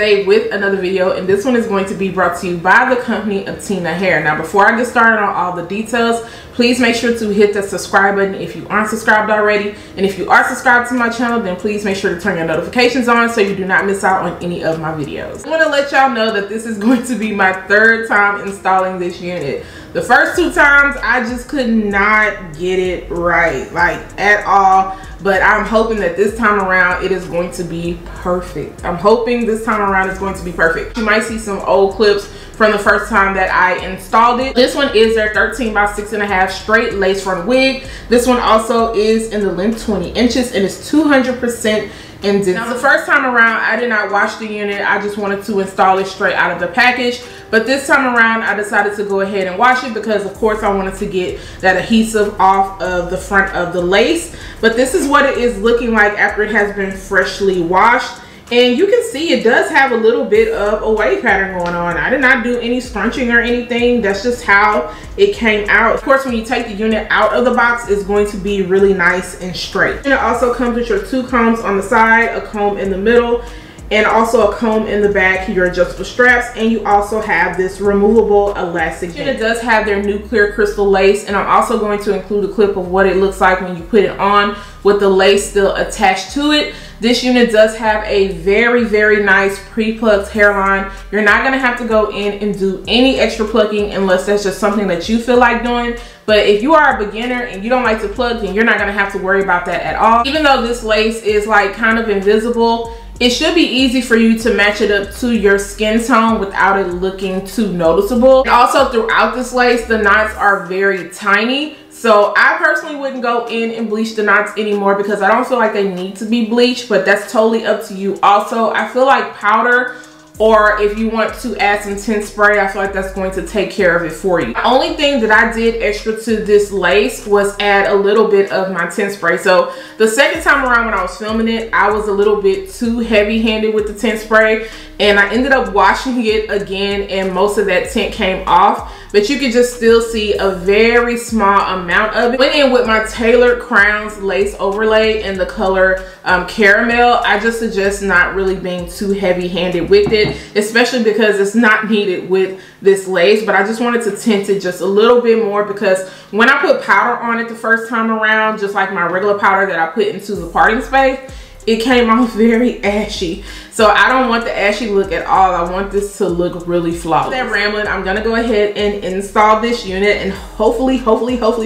today with another video, and this one is going to be brought to you by the company AtinaHair. Now before I get started on all the details, please make sure to hit that subscribe button if you aren't subscribed already, and if you are subscribed to my channel, then please make sure to turn your notifications on so you do not miss out on any of my videos. I want to let y'all know that this is going to be my third time installing this unit. The first two times I just could not get it right, like at all. But I'm hoping that this time around it is going to be perfect. I'm hoping this time around it's going to be perfect. You might see some old clips from the first time that I installed it. This one is their 13 by 6.5 straight lace front wig. This one also is in the length 20 inches and it's 200% indent. Now the first time around I did not wash the unit. I just wanted to install it straight out of the package. But this time around I decided to go ahead and wash it because of course I wanted to get that adhesive off of the front of the lace. But this is what it is looking like after it has been freshly washed. And you can see it does have a little bit of a wave pattern going on. I did not do any scrunching or anything. That's just how it came out. Of course, when you take the unit out of the box, it's going to be really nice and straight. And it also comes with your 2 combs on the side, a comb in the middle, and also a comb in the back, your adjustable straps, and you also have this removable elastic band. It does have their new clear crystal lace, and I'm also going to include a clip of what it looks like when you put it on with the lace still attached to it. This unit does have a very, very nice pre-plucked hairline. You're not gonna have to go in and do any extra plucking unless that's just something that you feel like doing. But if you are a beginner and you don't like to pluck, then you're not gonna have to worry about that at all. Even though this lace is like kind of invisible, it should be easy for you to match it up to your skin tone without it looking too noticeable. And also throughout this lace, the knots are very tiny. So I personally wouldn't go in and bleach the knots anymore because I don't feel like they need to be bleached, but that's totally up to you. Also, I feel like powder, or if you want to add some tint spray, I feel like that's going to take care of it for you. The only thing that I did extra to this lace was add a little bit of my tint spray. So the second time around when I was filming it, I was a little bit too heavy-handed with the tint spray, and I ended up washing it again and most of that tint came off. But you can just still see a very small amount of it. Went in with my Tailored Crowns lace overlay in the color caramel. I just suggest not really being too heavy-handed with it, especially because it's not needed with this lace. But I just wanted to tint it just a little bit more because when I put powder on it the first time around, just like my regular powder that I put into the parting space, it came off very ashy. So I don't want the ashy look at all. I want this to look really flawless. That rambling, I'm gonna go ahead and install this unit, and hopefully,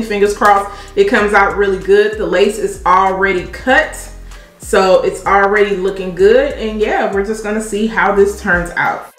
fingers crossed, it comes out really good. The lace is already cut, so it's already looking good. And yeah, we're just gonna see how this turns out.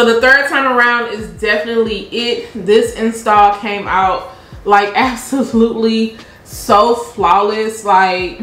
So the third time around is definitely it. This install came out like absolutely so flawless. Like,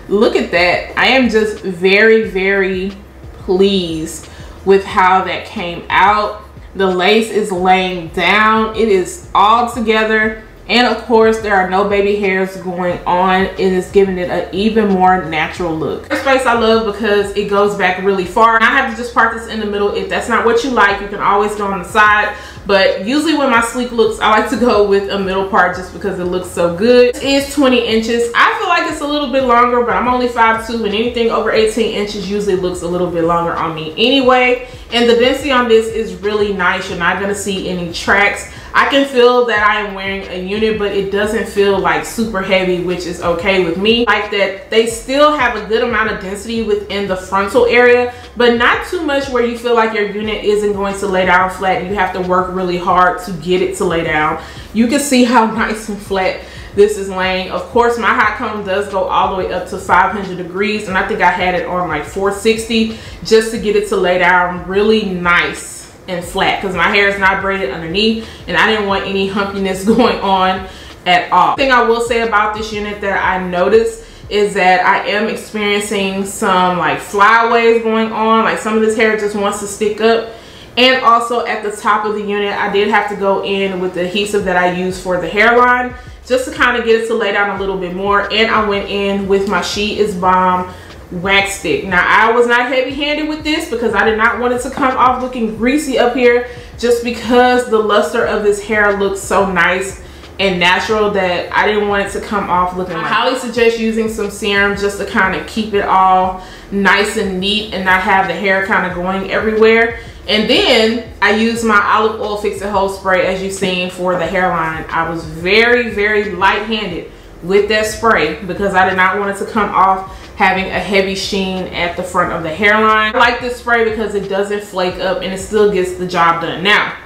look at that. I am just very, very pleased with how that came out. The lace is laying down. It is all together. And of course, there are no baby hairs going on. It is giving it an even more natural look. This space I love because it goes back really far. I have to just part this in the middle. If that's not what you like, you can always go on the side. But usually with my sleek looks, I like to go with a middle part just because it looks so good. This is 20 inches. I feel like it's a little bit longer, but I'm only 5'2", and anything over 18 inches usually looks a little bit longer on me anyway. And the density on this is really nice. You're not gonna see any tracks. I can feel that I am wearing a unit, but it doesn't feel like super heavy, which is okay with me. Like that they still have a good amount of density within the frontal area, but not too much where you feel like your unit isn't going to lay down flat. You have to work really hard to get it to lay down. You can see how nice and flat this is laying. Of course, my hot comb does go all the way up to 500 degrees, and I think I had it on like 460 just to get it to lay down really nice and flat, because my hair is not braided underneath and I didn't want any humpiness going on at all. The thing I will say about this unit that I noticed is that I am experiencing some like flyaways going on. Like some of this hair just wants to stick up. And also at the top of the unit, I did have to go in with the adhesive that I use for the hairline just to kind of get it to lay down a little bit more. And I went in with my She Is Bomb wax stick. Now I was not heavy-handed with this because I did not want it to come off looking greasy up here, just because the luster of this hair looks so nice and natural that I didn't want it to come off looking like. I highly suggest using some serum just to kind of keep it all nice and neat and not have the hair kind of going everywhere. And then I used my olive oil fix and hold spray, as you've seen, for the hairline. I was very, very light-handed with that spray because I did not want it to come off having a heavy sheen at the front of the hairline. I like this spray because it doesn't flake up and it still gets the job done. Now,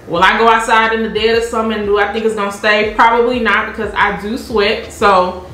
will I go outside in the dead of summer and do I think it's gonna stay? Probably not, because I do sweat. So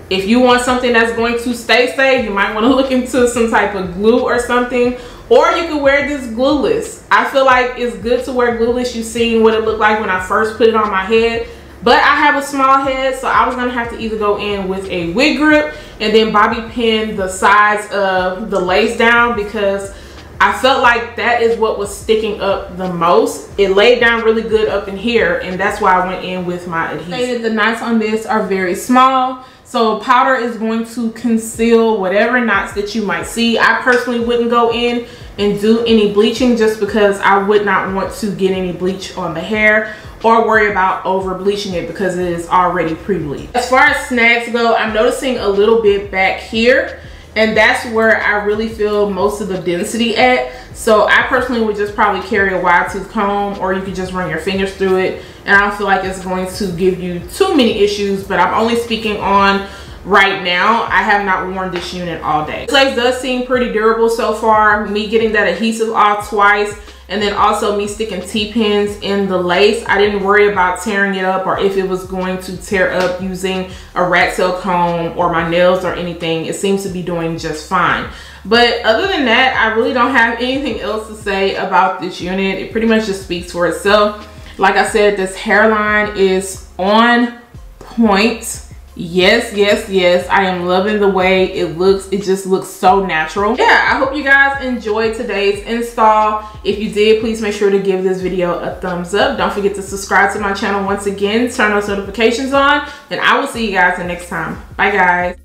if you want something that's going to stay, you might want to look into some type of glue or something. Or you can wear this glueless. I feel like it's good to wear glueless. You've seen what it looked like when I first put it on my head. But I have a small head, so I was gonna have to either go in with a wig grip and then bobby pin the sides of the lace down, because I felt like that is what was sticking up the most. It laid down really good up in here, and that's why I went in with my adhesive. The knots on this are very small, so powder is going to conceal whatever knots that you might see. I personally wouldn't go in and do any bleaching just because I would not want to get any bleach on the hair or worry about over bleaching it because it is already pre-bleached. As far as snags go, I'm noticing a little bit back here, and that's where I really feel most of the density at. So I personally would just probably carry a wide tooth comb, or you could just run your fingers through it, and I don't feel like it's going to give you too many issues. But I'm only speaking on right now. I have not worn this unit all day. This lace does seem pretty durable so far. Me getting that adhesive off twice, and then also me sticking T-pins in the lace, I didn't worry about tearing it up or if it was going to tear up using a rat tail comb or my nails or anything. It seems to be doing just fine. But other than that, I really don't have anything else to say about this unit. It pretty much just speaks for itself. Like I said, this hairline is on point. Yes, yes, yes, I am loving the way it looks. It just looks so natural. Yeah, I hope you guys enjoyed today's install. If you did, please make sure to give this video a thumbs up. Don't forget to subscribe to my channel once again, turn those notifications on, and I will see you guys the next time. Bye guys.